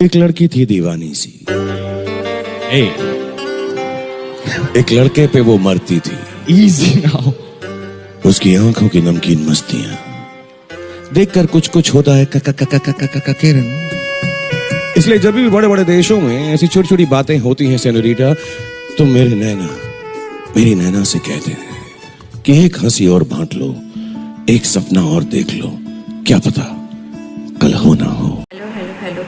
एक लड़की थी दीवानी सी, Hey, एक लड़के पे वो मरती थी। easy now. उसकी आंखों की नमकीन मस्तियां देखकर कुछ कुछ होता है किरण। इसलिए जब भी बड़े बड़े देशों में ऐसी छोटी छोटी बातें होती हैं सेनोरिटा, तो मेरी नैना से कहते हैं कि एक हंसी और बांट लो, एक सपना और देख लो, क्या पता कल हो ना हो। Hello hello hello,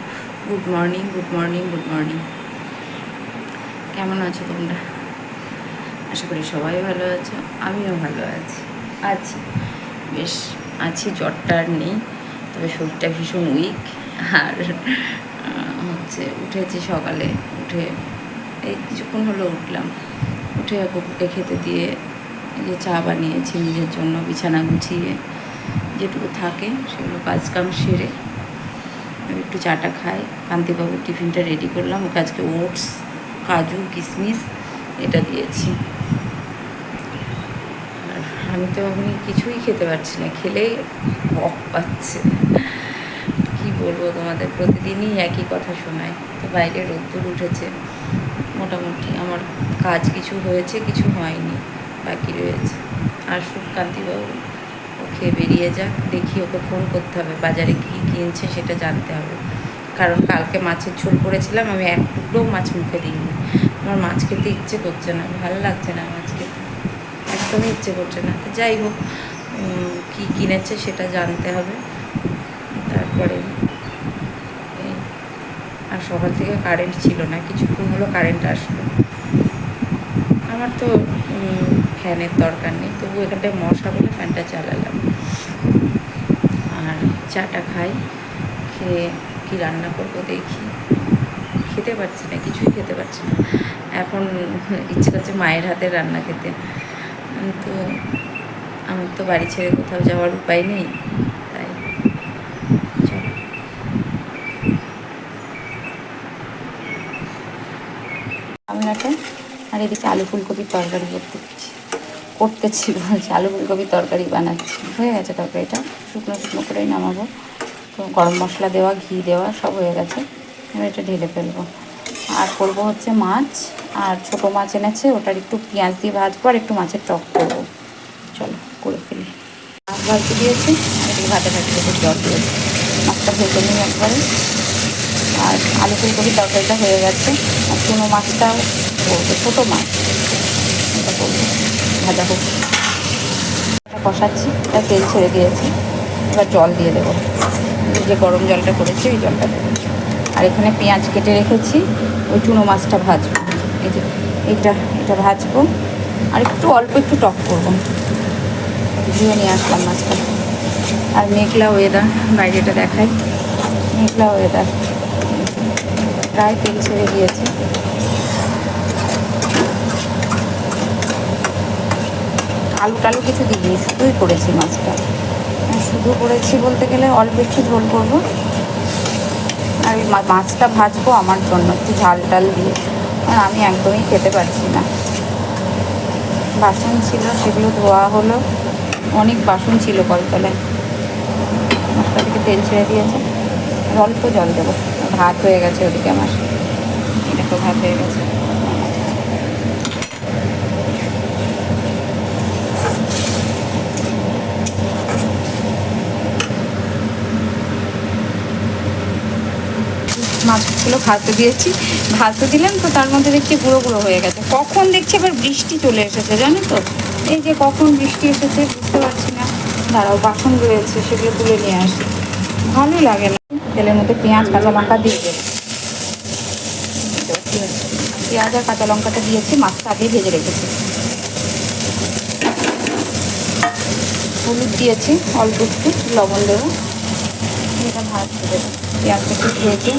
good morning good morning good morning. কেমন আছো তোমরা? আশা করি সবাই ভালো আছো, আমিও ভালো আছি বেশ আছি। জ্বরটা আর নেই, তবে শরীরটা ভীষণ উইক। আর হচ্ছে উঠেছি সকালে, উঠে এই কিছুক্ষণ হলো উঠলাম, উঠে কুকুরকে খেতে দিয়ে এই যে চা বানিয়েছি নিজের জন্য, বিছানা গুছিয়ে যেটুকু থাকে সেগুলো কাজকাম সেরে আমি একটু চাটা খাই। কান্তিবাবুর টিফিনটা রেডি করলাম, ওকে আজকে ওটস, কাজু, কিশমিশ এটা দিয়েছি। আর আমি তো এখন কিছুই খেতে পারছি না, খেলেই বক পাচ্ছে। কী বলবো তোমাদের, প্রতিদিনই একই কথা শোনায়। তো বাইরে রোদ্দুর উঠেছে, মোটামুটি আমার কাজ কিছু হয়েছে, কিছু হয়নি, বাকি রয়েছে। আসুক কান্তিবাবু, ও খেয়ে বেরিয়ে যাক, দেখি ওকে ফোন করতে হবে, বাজারে কী কিনছে সেটা জানতে হবে। কারণ কালকে মাছের ঝোল করেছিলাম, আমি এক টুকরোও মাছ মুখে দিইনি। আমার মাছ খেতে ইচ্ছে করছে না, ভালো লাগছে না মাছ খেতে, একদমই ইচ্ছে করছে না। তো যাই হোক, কী কিনেছে সেটা জানতে হবে। তারপরে আর সকাল থেকে কারেন্ট ছিল না, কিছুক্ষণ হলো কারেন্ট আসলো। আমার তো ফ্যানের দরকার নেই, তবু এখানটায় মশা বলে ফ্যানটা চালালাম। আর চাটা খাই, খেয়ে কী রান্না করবো দেখি। খেতে পারছি না, কিছুই খেতে পারছি না। এখন ইচ্ছে করছে মায়ের হাতের রান্না খেতে, তো আমার তো বাড়ি ছেড়ে কোথাও যাওয়ার উপায় নেই, তাই চলো। আমি একটা আর এদিকে আলু ফুলকপির তরকারি করতেছিল আলু ফুলকপির তরকারি বানাচ্ছি। হয়ে গেছে তরকারিটা, শুকনো শুকনো করেই নামাবো। তো গরম মশলা দেওয়া, ঘি দেওয়া সব হয়ে গেছে, এবার এটা ঢেলে ফেলবো। আর করবো হচ্ছে মাছ, আর ছোটো মাছ এনেছে, ওটার একটু পেঁয়াজ দিয়ে ভাজবো, আর একটু মাছের টক করবো। চলো করে ফেলি। মাছ ভাজতে দিয়েছি, আর এদিকে ভাতে জল দিয়েছি, মাছটা ভেজে নিই একবারে। আর আলু ফুলকপির তরকারিটা হয়ে গেছে, আর চুনো মাছটাও করবো, ছোটো মাছ এটা করবো, ভাজা হোক। কষাচ্ছি, এটা তেল ছেড়ে দিয়েছি, এবার জল দিয়ে দেবো। যে গরম জলটা করেছি ওই জলটা দেবো। আর এখানে পেঁয়াজ কেটে রেখেছি, ওই চুনো মাছটা ভাজবো। এই যে এটা ভাজবো, আর অল্প একটু টক করবো। ধুয়ে নিয়ে আসলাম মাছটা। আর মেঘলা ওয়েদার, বাইরেটা দেখাই, মেঘলা ওয়েদার, প্রায় তেল ছেড়ে দিয়েছে। আলু টালু কিছু দিইনি, শুধুই করেছি মাছটা। শুধু করেছি বলতে গেলে অল্প একটু ঝোল করবো, আর ওই মাছটা ভাজবো আমার জন্য একটু ঝাল টাল দিয়ে, আর আমি একদমই খেতে পারছি না। বাসন ছিল সেগুলো ধোয়া হলো, অনেক বাসন ছিল কলতলায়। মশলা থেকে তেল ছেড়ে দিয়েছে, অল্প জল দেবো। ভাত হয়ে গেছে ওদিকে, আমার দেখো ভাত হয়ে গেছে। মাছগুলো ভাজতে দিয়েছি, ভাজতে দিলাম তো তার মধ্যে দেখছি গুঁড়ো গুঁড়ো হয়ে গেছে। কখন দেখছি আবার বৃষ্টি চলে এসেছে, জানো তো, এই যে কখন বৃষ্টি এসেছে বুঝতে পারছি না। দাঁড়াও, বাসন রয়েছে সেগুলো তুলে নিয়ে আসি, ভালোই লাগে না। তেলের মধ্যে পেঁয়াজ কাঁচা লঙ্কা দিয়ে দেবো, পেঁয়াজ আর কাঁচা লঙ্কাটা দিয়েছি, মাছটা আগে ভেজে রেখেছি। হলুদ দিয়েছি অল্প একটু, লবণ দেবো, এটা ভাজতে দেবো। পেঁয়াজটা একটু ভেজে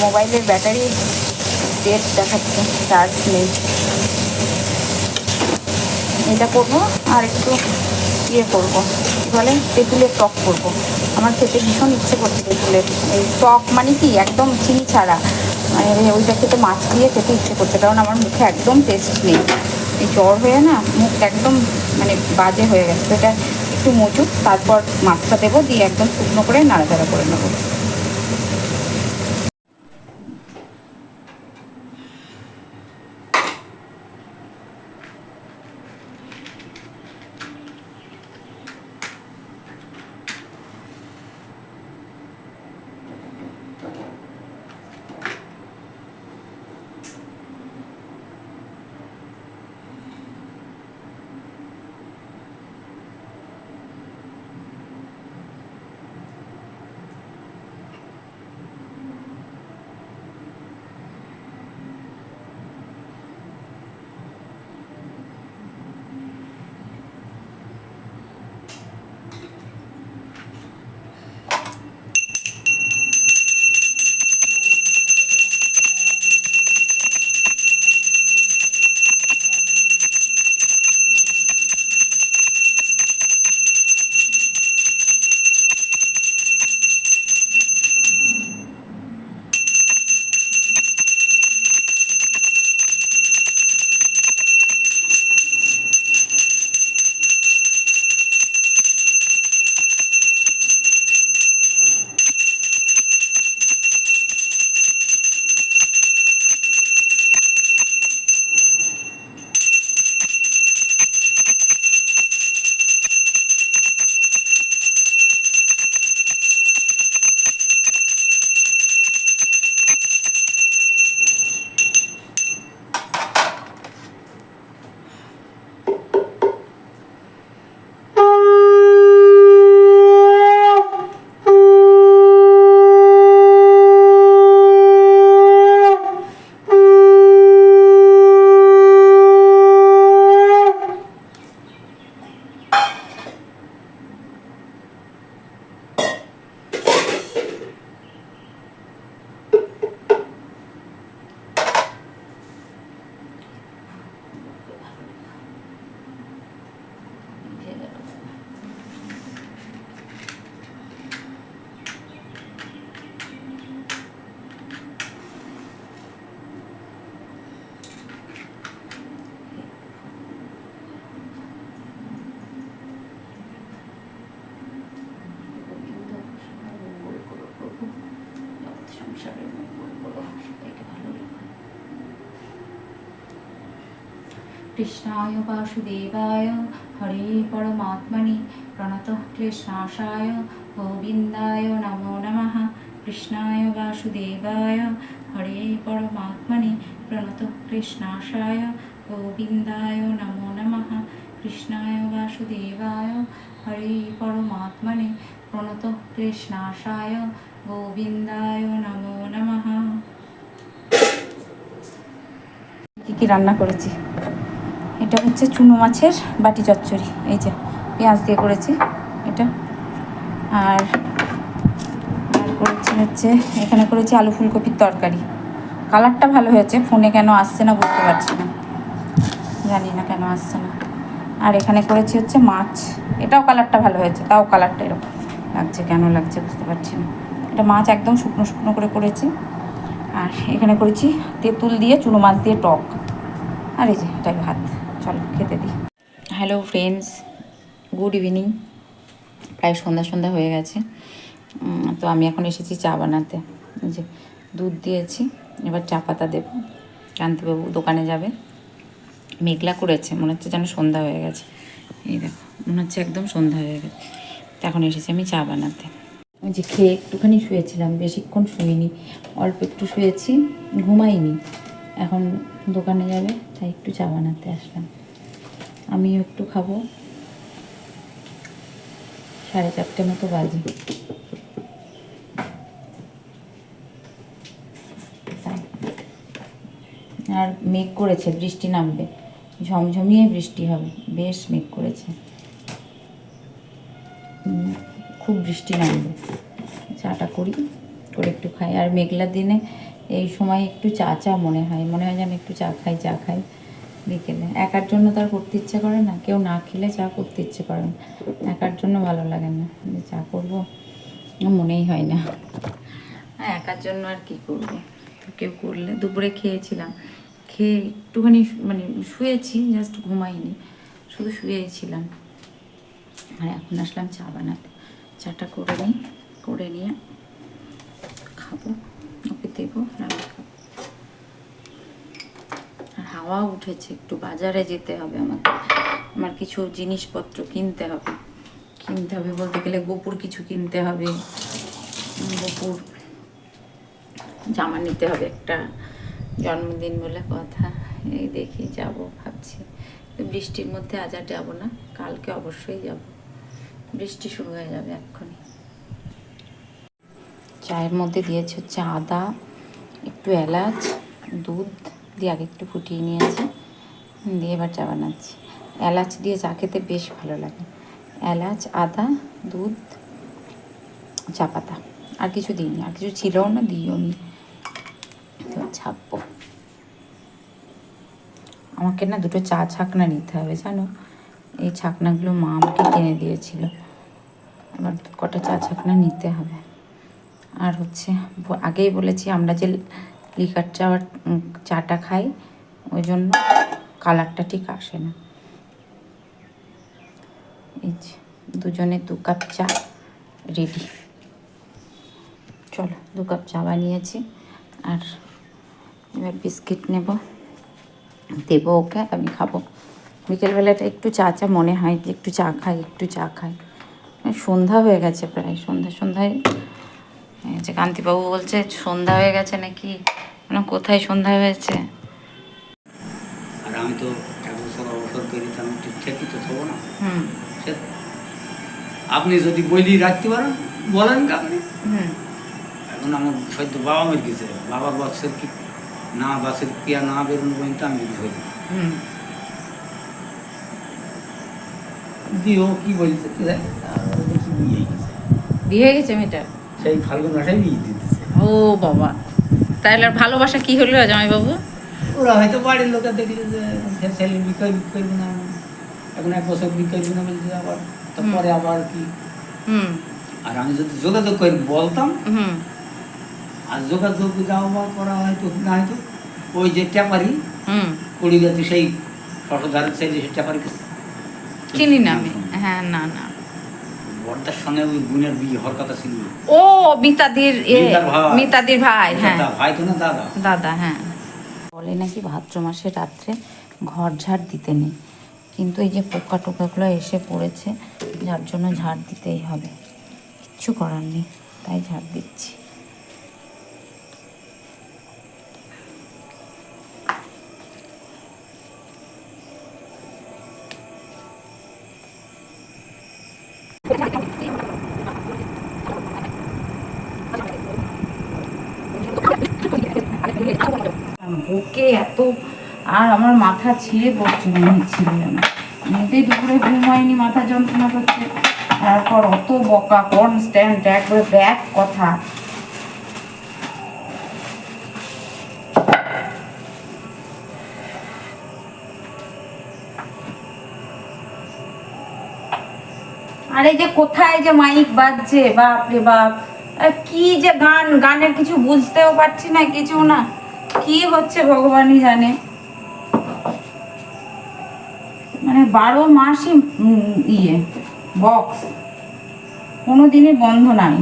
মোবাইলের ব্যাটারি ডেট দেখাচ্ছে, চার্জ নেই। এটা করবো, আর একটু করবো, কী বলে, তেঁতুলের টক করবো। আমার খেতে ভীষণ ইচ্ছে করছে তেঁতুলের এই টক, মানে কি একদম চিনি ছাড়া, মানে ওইটা খেতে মাছ দিয়ে খেতে ইচ্ছে করছে, কারণ আমার মুখে একদম টেস্ট নেই। এই জ্বর হয়ে না মুখ একদম মানে বাজে হয়ে গেছে, তো এটা একটু মুচুক, তারপর মাছটা দেবো, দিয়ে একদম শুকনো করে নাড়াচাড়া করে নেবো। কৃষ্ণায় বাসুদেবায় হরে পরমাত্মনে প্রণতঃ ক্লেশনাশায় গোবিন্দায় নমো নমঃ। কৃষ্ণায় বাসুদেবায় হরে পরমাত্মনে প্রণতঃ ক্লেশনাশায় গোবিন্দায় নমো নমঃ। কৃষ্ণায় বাসুদেবায় হরে পরমাত্মনে প্রণতঃ ক্লেশনাশায় গোবিন্দায় নমো নমঃ। কি রান্না করেছি, এটা হচ্ছে চুনো মাছের বাটি চচ্চড়ি, এই যে পেঁয়াজ দিয়ে করেছি এটা। আর করেছি হচ্ছে এখানে করেছি আলু ফুলকপির তরকারি। কালারটা ভালো হয়েছে, ফোনে কেন আসছে না বুঝতে পারছি না, জানি না কেন আসছে না। আর এখানে করেছি হচ্ছে মাছ, এটাও কালারটা ভালো হয়েছে, তাও কালারটা এরকম লাগছে, কেন লাগছে বুঝতে পারছি না। এটা মাছ একদম শুকনো শুকনো করে করেছি। আর এখানে করেছি তেঁতুল দিয়ে চুনো মাছ দিয়ে টক। আর এই যে এটাই ভাত, চলো খেতে দিই। Hello friends, good evening. প্রায় সন্ধ্যা সন্ধ্যা হয়ে গেছে। তো আমি এখন এসেছি চা বানাতে। যে দুধ দিয়েছি, এবার চা পাতা দেবো। কান্তিবাবু দোকানে যাবে, মেঘলা করেছে, মনে হচ্ছে যেন সন্ধ্যা হয়ে গেছে। এই দেখো, মনে হচ্ছে একদম সন্ধ্যা হয়ে গেছে। তো এখন এসেছি আমি চা বানাতে। ওই যে খেয়ে একটুখানি শুয়েছিলাম, বেশিক্ষণ শুইনি, অল্প একটু শুয়েছি, ঘুমাইনি। এখন দোকানে যাবে, তাই একটু চা বানাতে আসলাম। আমিও একটু খাবো, 4:30 মতো বাজে। আর মেঘ করেছে, বৃষ্টি নামবে, ঝমঝমিয়ে বৃষ্টি হবে, বেশ মেঘ করেছে, খুব বৃষ্টি নামবে। চাটা করি, করে একটু খাই। আর মেঘলার দিনে এই সময় একটু চা চা মনে হয় যেন একটু চা খাই বিকেলে। একার জন্য তো আর করতে ইচ্ছে করে না, কেউ না খেলে চা করতে ইচ্ছে করে না, একার জন্য ভালো লাগে না যে চা করবো, মনেই হয় না। একার জন্য আর কি করবো, কেউ করলে। দুপুরে খেয়েছিলাম, খেয়ে একটুখানি শুয়েছি, জাস্ট ঘুমাইনি, শুধু শুয়েছিলাম। আর এখন আসলাম চা বানাতে। চাটা করে নিই, করে নিয়ে খাবো, ওকে দেবো, রান্না খাবো। আর হাওয়া উঠেছে, একটু বাজারে যেতে হবে আমাকে। আমার কিছু জিনিসপত্র কিনতে হবে। বলতে গেলে গোপুর কিছু কিনতে হবে। গোপুর জামা নিতে হবে একটা, জন্মদিন বলে কথা। এই দেখি যাব ভাবছি। বৃষ্টির মধ্যে আজ আর যাবো না, কালকে অবশ্যই যাব। বৃষ্টি শুরু হয়ে যাবে এক্ষুনি। চায়ের মধ্যে দিয়েছি হচ্ছে আদা, একটু এলাচ, দুধ দিয়ে আগে একটু ফুটিয়ে নিয়েছি, দিয়ে এবার চা বানাচ্ছি। এলাচ দিয়ে চা খেতে বেশ ভালো লাগে। এলাচ, আদা, দুধ, চা পাতা, আর কিছু দিইনি, আর কিছু ছিলও না, দিইও নি। তো ছাপবো। আমাকে না দুটো চা ছাকনা নিতে হবে জানো। এই ছাকনাগুলো মা আমাকে কিনে দিয়েছিল, এবার কটা চা ছাকনা নিতে হবে। আর হচ্ছে আগেই বলেছি আমরা যে লিকার চাটা খাই, ওই জন্য কালারটা ঠিক আসে না। এই যে দুজনে 2 কাপ চা রেডি। চলো 2 কাপ চা বানিয়েছি। আর এবার বিস্কিট নেব, দেবো ওকে, আমি খাবো। বিকেলবেলাটা একটু চা মনে হয় যে একটু চা খাই। সন্ধ্যা হয়ে গেছে প্রায়, সন্ধ্যায় যে কান্তিবাবু বলছে সন্ধ্যা হয়ে গেছে নাকি, মানে কোথায় সন্ধ্যা হয়েছে। আর আমি তো 1 বছর অবসর করি, আমি ঠিকঠাকই তো থাকবো না। আপনি যদি বলি রাখতে পারেন বলেন আপনি। এখন আমার হয়তো বাবা মেরে গেছে, বাবার বাক্সের কি না, বাসের পিয়া না বেরোনো পর্যন্ত আমি ধরি দিও কি বলছে বিয়ে হয়ে গেছে মেয়েটা, সেই ফাল্গুন মাসে বিয়ে দিতেছে। ও বাবা, তাহলে আর ভালোবাসা কি হলো জামাইবাবু? ওরা হয়তো বাড়ির লোকের দেখলে যে ছেলে বিক্রয় করবি না, এখন 1 বছর বিক্রয় করবি না বলছে, আবার তারপরে আবার কি। আর আমি যদি যোগাযোগ করে বলতাম, আর যোগাযোগ যাওয়া করা হয়তো না, হয়তো ওই যে ট্যাপারি পড়ে গেছে, সেই শশধারের সাইডে সে ট্যাপারি চিনি না আমি। হ্যাঁ, না বড়টার সঙ্গে ওই বোনের বিয়ে হওয়ার কথা ছিল। ও মিতাদির ভাই। হ্যাঁ, ভাই তো না, দাদা। হ্যাঁ, বলে নাকি ভাদ্র মাসে রাত্রে ঘর ঝাড় দিতে নেই, কিন্তু এই যে পোকা টোকাগুলো এসে পড়েছে, যার জন্য ঝাড় দিতেই হবে, কিচ্ছু করার নেই, তাই ঝাড় দিচ্ছি। বুকে এত, আর আমার মাথা ছিঁড়ে পড়ছে মনে হচ্ছিল যেন। এমনিতেই দুপুরে ঘুম হয়নি, মাথা যন্ত্রণা করছে, তারপর অত বকা, কনস্ট্যান্ট একবারে ব্যাক কথা। আরে যে কোথায় যে মাইক বাজছে, বাপ রে বাপ, কি যে গানের কিছু বুঝতেও পারছি না, কিছু না, কি হচ্ছে ভগবানই জানে। মানে 12 মাসই বক্স, কোনো দিনই বন্ধ নাই।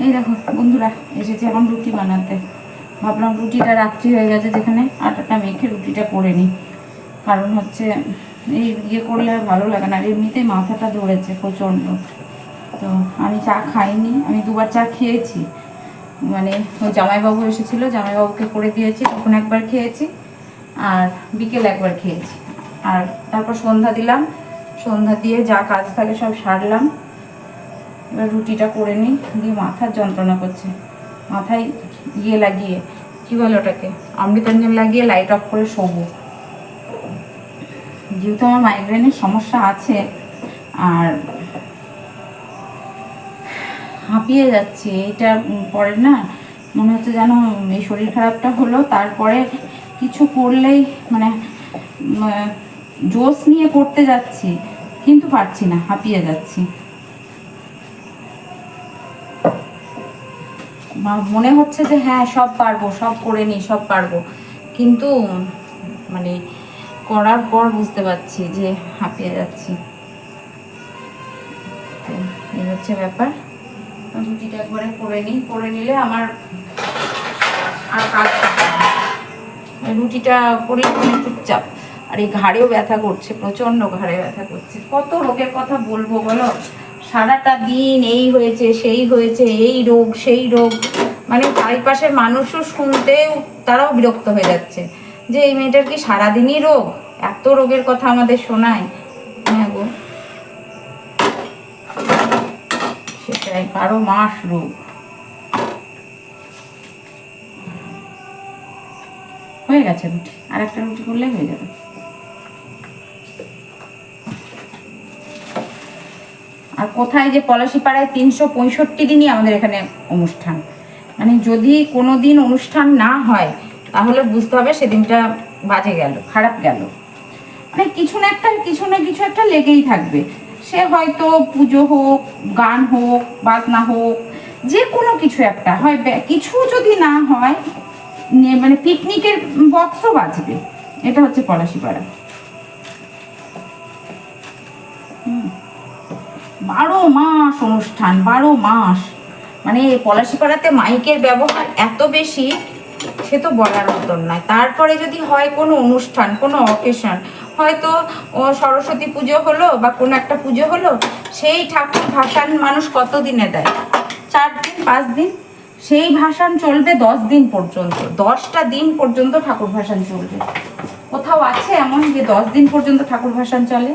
এই দেখো বন্ধুরা, এসেছে এখন রুটি বানাতে। ভাবলাম রুটিটা রাত্রি হয়ে গেছে, যেখানে আটাটা মেখে রুটিটা করে নিই, কারণ হচ্ছে এই করলে ভালো লাগে না। আর এমনিতেই মাথাটা ধরেছে প্রচণ্ড। তো আমি চা খাইনি, আমি 2বার চা খেয়েছি। মানে ওই জামাইবাবু এসেছিলো, জামাইবাবুকে করে দিয়েছি, তখন 1বার খেয়েছি, আর বিকেল 1বার খেয়েছি। আর তারপর সন্ধ্যা দিলাম, সন্ধ্যা দিয়ে যা কাজ থাকে সব সারলাম। এবার রুটিটা করে নিই, দিয়ে মাথার যন্ত্রণা করছে, মাথায় লাগিয়ে, কী বলে ওটাকে, অমৃতাঞ্জন লাগিয়ে লাইট অফ করে শোবো। যেহেতু আমার মাইগ্রেনের সমস্যা আছে, আর হাঁপিয়ে যাচ্ছি, এইটা পরে না মনে হচ্ছে যেন এই শরীর খারাপটা হলো, তারপরে কিছু করলেই মানে জোশ নিয়ে করতে যাচ্ছি, কিন্তু পারছি না, হাঁপিয়ে যাচ্ছি। মনে হচ্ছে যে হ্যাঁ সব পারবো, সব করে নিই, সব পারবো, কিন্তু মানে করার পর বুঝতে পারছি যে হাঁপিয়ে যাচ্ছি। তো এই হচ্ছে ব্যাপার। রুটিটা একবারে করে নিই, করে নিলে আমার আর কাজ থাকে না। রুটিটা করলে মানে চুপচাপ। আর এই ঘাড়েও ব্যথা করছে, প্রচন্ড ঘাড়ে ব্যথা করছে। কত রোগের কথা বলবো বলো, সারাটা দিন এই হয়েছে সেই হয়েছে, এই রোগ সেই রোগ, মানে চারিপাশের মানুষও শুনতেও তারাও বিরক্ত হয়ে যাচ্ছে যে এই মেয়েটার কি সারাদিনই রোগ, এত রোগের কথা আমাদের শোনায়। হ্যাঁ গো, সেটাই, 12 মাস রোগ। হয়ে গেছে রুটি, আর একটা রুটি করলে হয়ে যাবে। আর কোথায় যে পলাশিপাড়ায় 365 দিনই আমাদের এখানে অনুষ্ঠান, মানে যদি কোনো দিন অনুষ্ঠান না হয় তাহলে বুঝতে হবে সেদিনটা বাজে গেল, খারাপ গেল। মানে কিছু না কিছু একটা লেগেই থাকবে। সে হয়তো পুজো হোক, গান হোক, বাজনা হোক, যে কোনো কিছু একটা হয়। কিছু যদি না হয় মানে পিকনিকের বক্সও বাজবে। এটা হচ্ছে পলাশিপাড়া। 12 মাস অনুষ্ঠান, 12 মাস। মানে পলাশিপাড়াতে মাইকের ব্যবহার এত বেশি, সে তো বলার মতন নয়। তারপরে যদি হয় কোনো অনুষ্ঠান, কোনো অকেশন, হয়তো সরস্বতী পুজো হলো বা কোনো একটা পুজো হলো, সেই ঠাকুর ভাসান মানুষ কত দিনে দেয়? 4 দিন 5 দিন। সেই ভাসান চলবে 10 দিন পর্যন্ত, 10টা দিন পর্যন্ত ঠাকুর ভাসান চলবে। কোথাও আছে এমন যে 10 দিন পর্যন্ত ঠাকুর ভাসান চলে?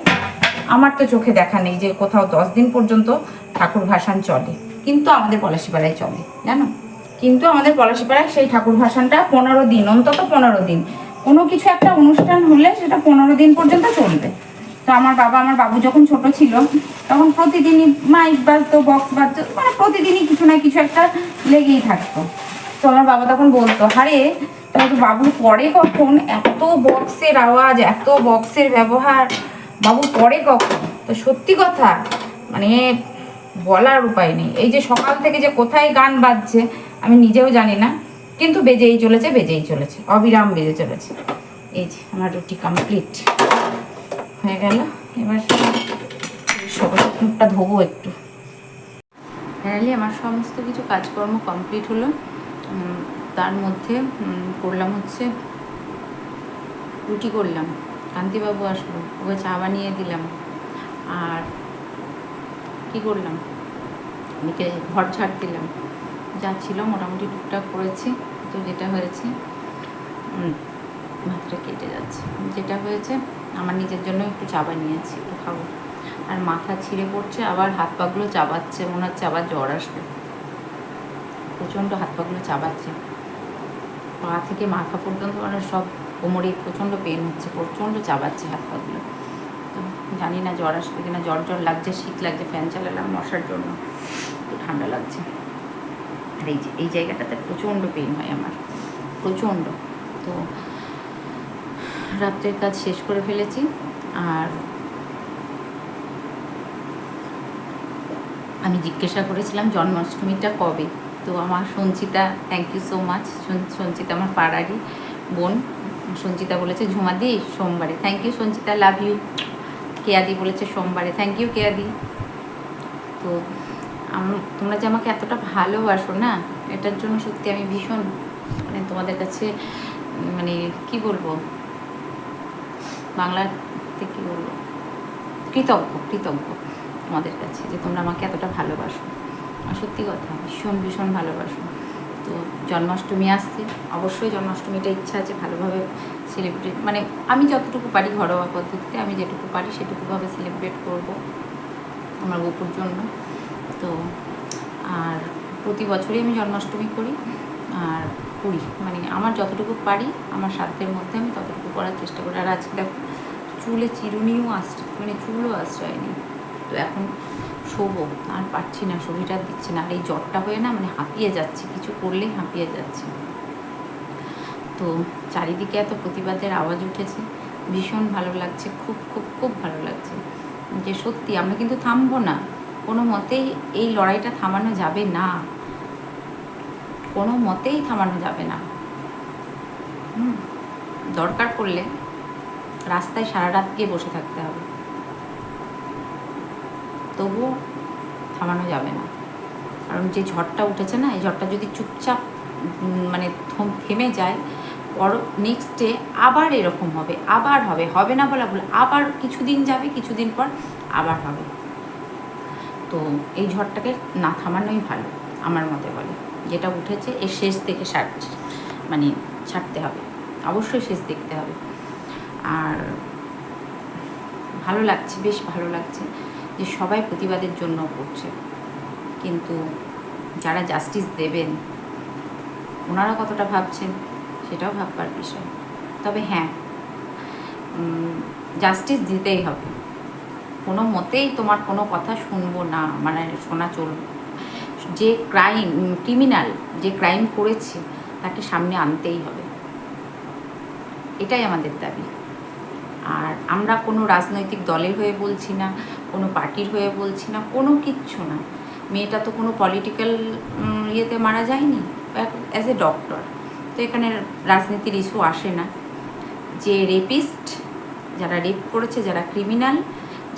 আমার তো চোখে দেখা নেই যে কোথাও 10 দিন পর্যন্ত ঠাকুর ভাসান চলে। কিন্তু আমাদের পলাশিপাড়ায় চলে, জানো? কিন্তু আমাদের পলাশিপাড়ায় সেই ঠাকুর ভাসানটা 15 দিন, অন্তত 15 দিন। কোনো কিছু একটা অনুষ্ঠান হলে সেটা 15 দিন পর্যন্ত চলবে। তো আমার বাবু যখন ছোট ছিল তখন প্রতিদিনই মাইক বাজতো, বক্স বাজতো, মানে প্রতিদিনই কিছু না কিছু একটা লেগেই থাকতো। তো আমার বাবা তখন বলতো, আরে তো বাবু পরে কখন এত বক্সের আওয়াজ, এত বক্সের ব্যবহার, বাবু পরে কখন? তো সত্যি কথা, মানে বলার উপায় নেই। এই যে সকাল থেকে যে কোথায় গান বাজছে আমি নিজেও জানি না, কিন্তু বেজেই চলেছে, অবিরাম বেজে চলেছে। এই যে আমার রুটি কমপ্লিট হয়ে গেল। এবার মুখটা ধোবো একটু। ফাইনালি আমার সমস্ত কিছু কাজকর্ম কমপ্লিট হলো। তার মধ্যে করলাম হচ্ছে রুটি করলাম, কান্তিবাবু আসলো, ওকে চা বানিয়ে দিলাম। আর কি করলাম, এদিকে ঘর ঝাড় দিলাম, যা ছিল মোটামুটি টুকটাক করেছি। তো যেটা হয়েছে, ভাতটা কেটে যাচ্ছে, যেটা হয়েছে আমার নিজের জন্য একটু চা বানিয়েছি, একটু খাবো। আর মাথা ছিঁড়ে পড়ছে, আবার হাত পাগুলো চাবাচ্ছে, মনে হচ্ছে আবার জ্বর আসবে। প্রচণ্ড হাত পাগুলো চাবাচ্ছে, পা থেকে মাথা পর্যন্ত, মানে সব কোমরে প্রচণ্ড পেন হচ্ছে, প্রচণ্ড চাবাচ্ছে হাত পাগুলো। তো জানি না জ্বর আসবে কিনা, জ্বর লাগছে, শীত লাগছে, ফ্যান চালালাম মশার জন্য, একটু ঠান্ডা লাগছে। আর এই জায়গাটাতে প্রচণ্ড পেন হয় আমার, প্রচণ্ড। তো রাত্রের কাজ শেষ করে ফেলেছি। আর আমি জিজ্ঞাসা করেছিলাম জন্মাষ্টমীটা কবে, তো আমার Sanchita, thank you so much, Sanchita আমার পাড়ারই বোন, সঞ্চিতা বলেছে ঝুমাদি সোমবারে। Thank you Sanchita, love you. কেয়াদি বলেছে সোমবারে, থ্যাংক ইউ কেয়াদি। তো তোমরা যে আমাকে এতটা ভালোবাসো না, এটার জন্য সত্যি আমি ভীষণ, মানে তোমাদের কাছে, মানে কি বলবো, বাংলাতে কী বলবো, কৃতজ্ঞ তোমাদের কাছে যে তোমরা আমাকে এতটা ভালোবাসো। আর সত্যি কথা, ভীষণ ভালোবাসো। তো জন্মাষ্টমী আসছে, অবশ্যই জন্মাষ্টমীটা ইচ্ছা আছে ভালোভাবে সেলিব্রেট, মানে আমি যতটুকু পারি ঘরোয়া পদ্ধতিতে, আমি যেটুকু পারি সেটুকুভাবে সেলিব্রেট করব আমার গোপুর জন্য। তো আর প্রতি বছরই আমি জন্মাষ্টমী করি, আর মানে আমার যতটুকু পারি আমার সাধ্যের মধ্যে আমি ততটুকু করার চেষ্টা করি। আর আজকে দেখো চুলে চিরুনিও আসছে, মানে চুলও আশ্রয়নি। তো এখন শোবো, আর পারছি না, শরীরটা দিচ্ছে না। আর এই জ্বরটা হয়ে না, মানে হাঁপিয়ে যাচ্ছে, কিছু করলেই হাঁপিয়ে যাচ্ছে। তো চারিদিকে এত প্রতিবাদের আওয়াজ উঠেছে, ভীষণ ভালো লাগছে, খুব ভালো লাগছে যে সত্যি আমরা কিন্তু থামবো না, কোনো মতেই এই লড়াইটা থামানো যাবে না, কোনো মতেই থামানো যাবে না। দরকার পড়লে রাস্তায় সারা রাত গিয়ে বসে থাকতে হবে, তবুও থামানো যাবে না। কারণ যে ঝড়টা উঠেছে না, এই ঝড়টা যদি চুপচাপ মানে থেমে যায়, নেক্সট ডে আবার এরকম হবে, আবার হবে, হবে না বলা ভুল, আবার কিছুদিন যাবে, কিছুদিন পর আবার হবে। তো এই ঝড়টাকে না থামানোই ভালো আমার মতে বলে। যেটা উঠেছে এর শেষ দেখে ছাড়তে হবে, অবশ্যই শেষ দেখতে হবে। আর ভালো লাগছে, বেশ ভালো লাগছে যে সবাই প্রতিবাদের জন্য করছে, কিন্তু যারা জাস্টিস দেবেন ওনারা কতটা ভাবছেন সেটাও ভাববার বিষয়। তবে হ্যাঁ, জাস্টিস দিতেই হবে, কোনো মতেই তোমার কোনো কথা শুনবো না, মানে শোনা চলবে। যে ক্রিমিনাল যে ক্রাইম করেছে তাকে সামনে আনতেই হবে, এটাই আমাদের দাবি। আর আমরা কোনো রাজনৈতিক দলের হয়ে বলছি না, কোনো পার্টির হয়ে বলছি না, কোনো কিচ্ছু না। মেয়েটা তো কোনো পলিটিক্যাল ইয়েতে মারা যায়নি, অ্যাজ এ ডক্টর, তো এখানে রাজনীতির ইস্যু আসে না। যে রেপিস্ট, যারা রেপ করেছে, যারা ক্রিমিনাল,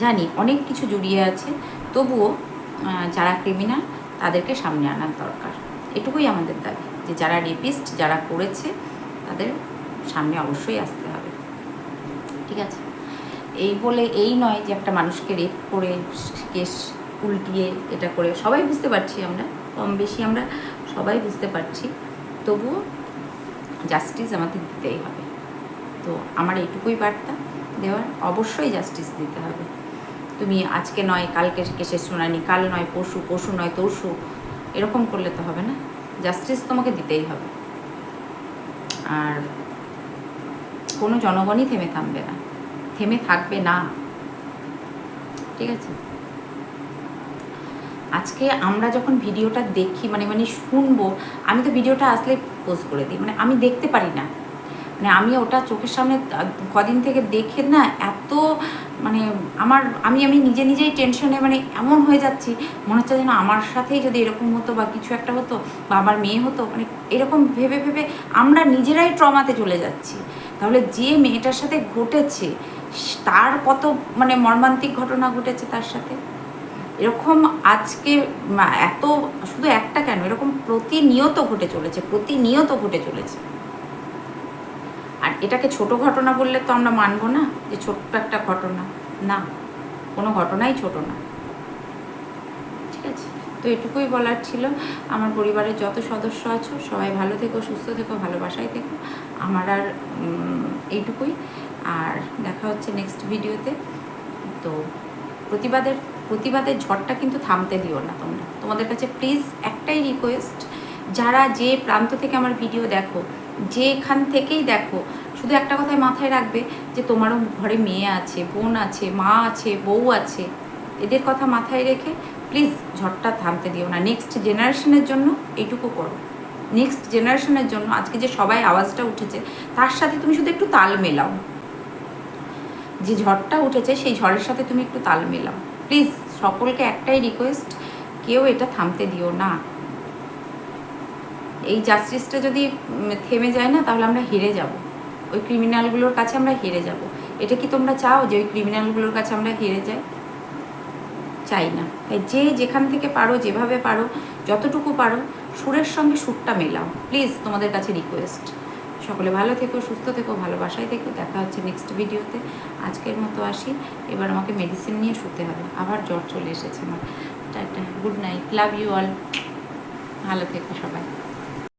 জানি অনেক কিছু জড়িয়ে আছে, তবুও যারা ক্রিমিনাল তাদেরকে সামনে আনার দরকার, এটুকুই আমাদের দাবি। যে যারা রেপিস্ট, যারা করেছে, তাদের সামনে অবশ্যই আসতে হবে, ঠিক আছে? এই বলে এই নয় যে একটা মানুষকে রেপ করে কেস উল্টিয়ে এটা করে, সবাই বুঝতে পারছি, আমরা কম বেশি আমরা সবাই বুঝতে পারছি, তবুও জাস্টিস আমাদের দিতেই হবে। তো আমার এইটুকুই বার্তা দেওয়ার, অবশ্যই জাস্টিস দিতে হবে। তুমি আজকে নয় কালকে কেসের শুনানি, কাল নয় পরশু, পরশু নয় তরশু, এরকম করলে তো হবে না, জাস্টিস তোমাকে দিতেই হবে। আর কোনো জনগণই থেমে থাকবে না, ঠিক আছে? আজকে আমরা যখন ভিডিওটা দেখি, মানে শুনবো, আমি তো ভিডিওটা আসলে পোস্ট করে দিই, মানে আমি দেখতে পারি না, মানে আমি ওটা চোখের সামনে কদিন থেকে দেখে না এত আমি নিজেই টেনশনে এমন হয়ে যাচ্ছি, মনে হচ্ছে যেন আমার সাথেই যদি এরকম হতো বা কিছু একটা হতো বা আমার মেয়ে হতো, এরকম ভেবে ভেবে আমরা নিজেরাই ট্রমাতে চলে যাচ্ছি। তাহলে যে মেয়েটার সাথে ঘটেছে তার কত মর্মান্তিক ঘটনা ঘটেছে তার সাথে, এরকম আজকে এত শুধু একটা কেন, এরকম প্রতিনিয়ত ঘটে চলেছে। আর এটাকে ছোট ঘটনা বললে তো আমরা মানবো না যে ছোট্ট একটা ঘটনা, না, কোনো ঘটনাই ছোট না, ঠিক আছে? তো এটুকুই বলার ছিল। আমার পরিবারের যত সদস্য আছো সবাই ভালো থেকো, সুস্থ থেকো, ভালোবাসায় থেকো, আমার আর এইটুকুই। আর দেখা হচ্ছে নেক্সট ভিডিওতে। তো প্রতিবাদের ঝড়টা কিন্তু থামতে দিও না তোমরা। তোমাদের কাছে প্লিজ একটাই রিকোয়েস্ট, যারা যে প্রান্ত থেকে আমার ভিডিও দেখো, যেখান থেকেই দেখো, শুধু একটা কথাই মাথায় রাখবে যে তোমারও ঘরে মেয়ে আছে, বোন আছে, মা আছে, বউ আছে, এদের কথা মাথায় রেখে প্লিজ ঝড়টা থামতে দিও না। নেক্সট জেনারেশনের জন্য এইটুকু করো, নেক্সট জেনারেশনের জন্য। আজকে যে সবাই আওয়াজটা উঠেছে তার সাথে তুমি শুধু একটু তাল মেলাও, যে ঝড়টা উঠেছে সেই ঝড়ের সাথে তুমি একটু তাল মেলাও প্লিজ। সকলকে একটাই রিকোয়েস্ট, কেউ এটা থামতে দিও না। এই জাস্টিসটা যদি থেমে যায় না, তাহলে আমরা হেরে যাব, ওই ক্রিমিনালগুলোর কাছে আমরা হেরে যাব। এটা কি তোমরা চাও যে ওই ক্রিমিনালগুলোর কাছে আমরা হেরে যাই? চাই না। তাই যে যেখান থেকে পারো, যেভাবে পারো, যতটুকু পারো, সুরের সঙ্গে সুরটা মেলাও প্লিজ, তোমাদের কাছে রিকোয়েস্ট। সকলে ভালো থেকো, সুস্থ থেকো, ভালোবাসায় থেকো। দেখা হচ্ছে নেক্সট ভিডিওতে। আজকের মতো আসি, এবার আমাকে মেডিসিন নিয়ে শুতে হবে, আবার জ্বর চলে এসেছে আমার। Tata, good night, love you all, ভালো থেকো সবাই।